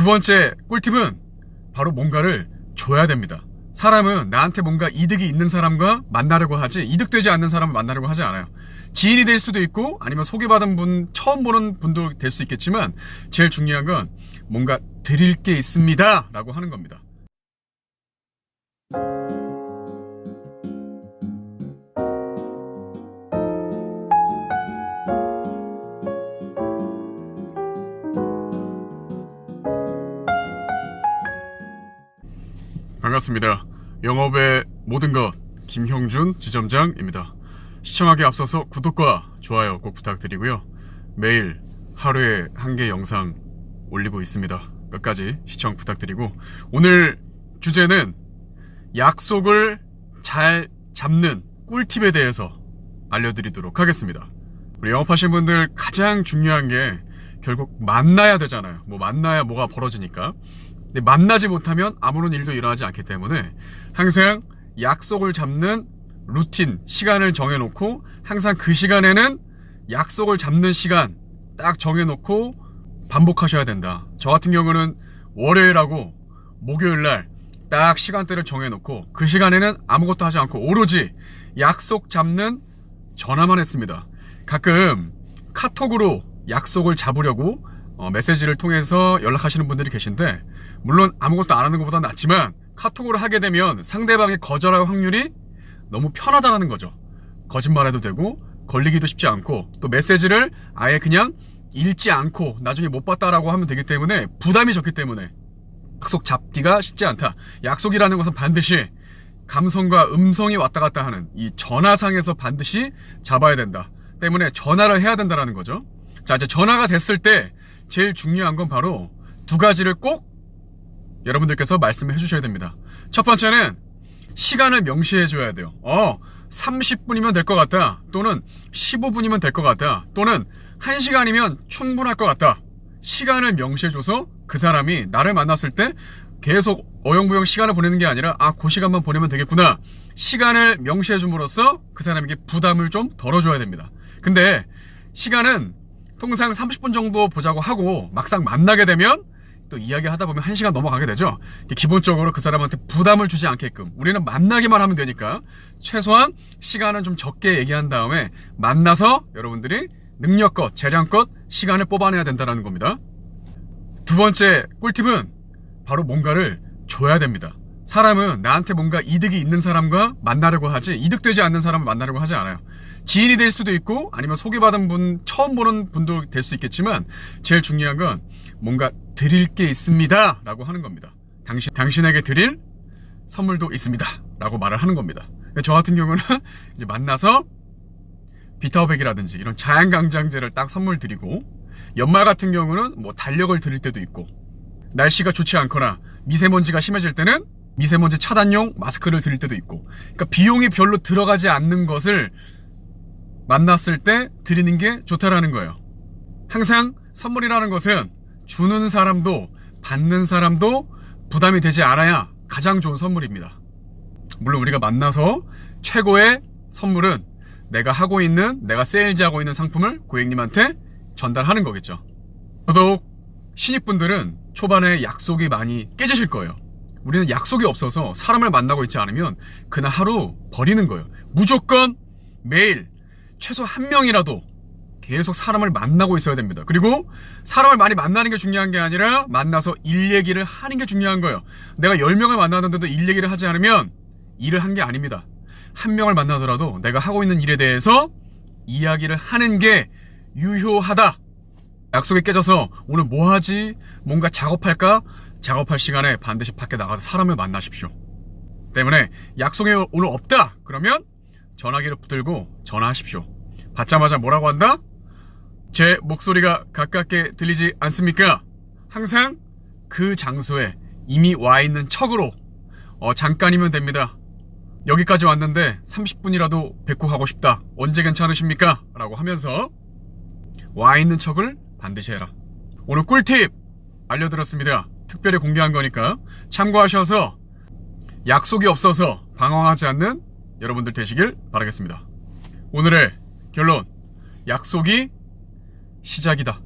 두 번째 꿀팁은 바로 뭔가를 줘야 됩니다. 사람은 나한테 뭔가 이득이 있는 사람과 만나려고 하지 이득되지 않는 사람을 만나려고 하지 않아요. 지인이 될 수도 있고 아니면 소개받은 분, 처음 보는 분도 될 수 있겠지만 제일 중요한 건 뭔가 드릴 게 있습니다 라고 하는 겁니다. 반갑습니다. 영업의 모든 것 김형준 지점장입니다. 시청하기 앞서서 구독과 좋아요 꼭 부탁드리고요. 매일 하루에 1개 영상 올리고 있습니다. 끝까지 시청 부탁드리고, 오늘 주제는 약속을 잘 잡는 꿀팁에 대해서 알려드리도록 하겠습니다. 우리 영업하시는 분들 가장 중요한 게 결국 만나야 되잖아요. 만나야 뭐가 벌어지니까. 근데 만나지 못하면 아무런 일도 일어나지 않기 때문에 항상 약속을 잡는 루틴, 시간을 정해놓고 항상 그 시간에는 약속을 잡는 시간 딱 정해놓고 반복하셔야 된다. 저 같은 경우는 월요일하고 목요일날 딱 시간대를 정해놓고 그 시간에는 아무것도 하지 않고 오로지 약속 잡는 전화만 했습니다. 가끔 카톡으로 약속을 잡으려고 메시지를 통해서 연락하시는 분들이 계신데, 물론 아무것도 안 하는 것보다 낫지만 카톡으로 하게 되면 상대방이 거절할 확률이 너무 편하다는 거죠. 거짓말해도 되고 걸리기도 쉽지 않고, 또 메시지를 아예 그냥 읽지 않고 나중에 못 봤다라고 하면 되기 때문에 부담이 적기 때문에 약속 잡기가 쉽지 않다. 약속이라는 것은 반드시 감성과 음성이 왔다 갔다 하는 이 전화상에서 반드시 잡아야 된다. 때문에 전화를 해야 된다는 거죠. 자, 이제 전화가 됐을 때 제일 중요한 건 바로 두 가지를 꼭 여러분들께서 말씀해 주셔야 됩니다. 첫 번째는 시간을 명시해 줘야 돼요. 30분이면 될 것 같다, 또는 15분이면 될 것 같다, 또는 1시간이면 충분할 것 같다. 시간을 명시해 줘서 그 사람이 나를 만났을 때 계속 어영부영 시간을 보내는 게 아니라 그 시간만 보내면 되겠구나, 시간을 명시해 줌으로써 그 사람에게 부담을 좀 덜어줘야 됩니다. 근데 시간은 통상 30분 정도 보자고 하고 막상 만나게 되면 또 이야기 하다 보면 1시간 넘어가게 되죠. 기본적으로 그 사람한테 부담을 주지 않게끔 우리는 만나기만 하면 되니까 최소한 시간은 좀 적게 얘기한 다음에 만나서 여러분들이 능력껏 재량껏 시간을 뽑아내야 된다는 겁니다. 두 번째 꿀팁은 바로 뭔가를 줘야 됩니다. 사람은 나한테 뭔가 이득이 있는 사람과 만나려고 하지 이득되지 않는 사람을 만나려고 하지 않아요. 지인이 될 수도 있고 아니면 소개받은 분, 처음 보는 분도 될 수 있겠지만 제일 중요한 건 뭔가 드릴 게 있습니다 라고 하는 겁니다. 당신에게 드릴 선물도 있습니다 라고 말을 하는 겁니다. 저 같은 경우는 이제 만나서 비타오백이라든지 이런 자연강장제를 딱 선물 드리고, 연말 같은 경우는 달력을 드릴 때도 있고, 날씨가 좋지 않거나 미세먼지가 심해질 때는 미세먼지 차단용 마스크를 드릴 때도 있고, 그러니까 비용이 별로 들어가지 않는 것을 만났을 때 드리는 게 좋다라는 거예요. 항상 선물이라는 것은 주는 사람도 받는 사람도 부담이 되지 않아야 가장 좋은 선물입니다. 물론 우리가 만나서 최고의 선물은 내가 세일즈하고 있는 상품을 고객님한테 전달하는 거겠죠. 더더욱 신입분들은 초반에 약속이 많이 깨지실 거예요. 우리는 약속이 없어서 사람을 만나고 있지 않으면 그날 하루 버리는 거예요. 무조건 매일 최소 1명이라도 계속 사람을 만나고 있어야 됩니다. 그리고 사람을 많이 만나는 게 중요한 게 아니라 만나서 일 얘기를 하는 게 중요한 거예요. 내가 10명을 만나는데도 일 얘기를 하지 않으면 일을 한 게 아닙니다. 1명을 만나더라도 내가 하고 있는 일에 대해서 이야기를 하는 게 유효하다. 약속이 깨져서 오늘 뭐 하지? 뭔가 작업할까? 작업할 시간에 반드시 밖에 나가서 사람을 만나십시오. 때문에 약속이 오늘 없다 그러면 전화기를 붙들고 전화하십시오. 받자마자 뭐라고 한다? 제 목소리가 가깝게 들리지 않습니까? 항상 그 장소에 이미 와 있는 척으로 잠깐이면 됩니다. 여기까지 왔는데 30분이라도 뵙고 가고 싶다. 언제 괜찮으십니까? 라고 하면서 와 있는 척을 반드시 해라. 오늘 꿀팁 알려드렸습니다. 특별히 공개한 거니까 참고하셔서 약속이 없어서 방황하지 않는 여러분들 되시길 바라겠습니다. 오늘의 결론, 약속이 시작이다.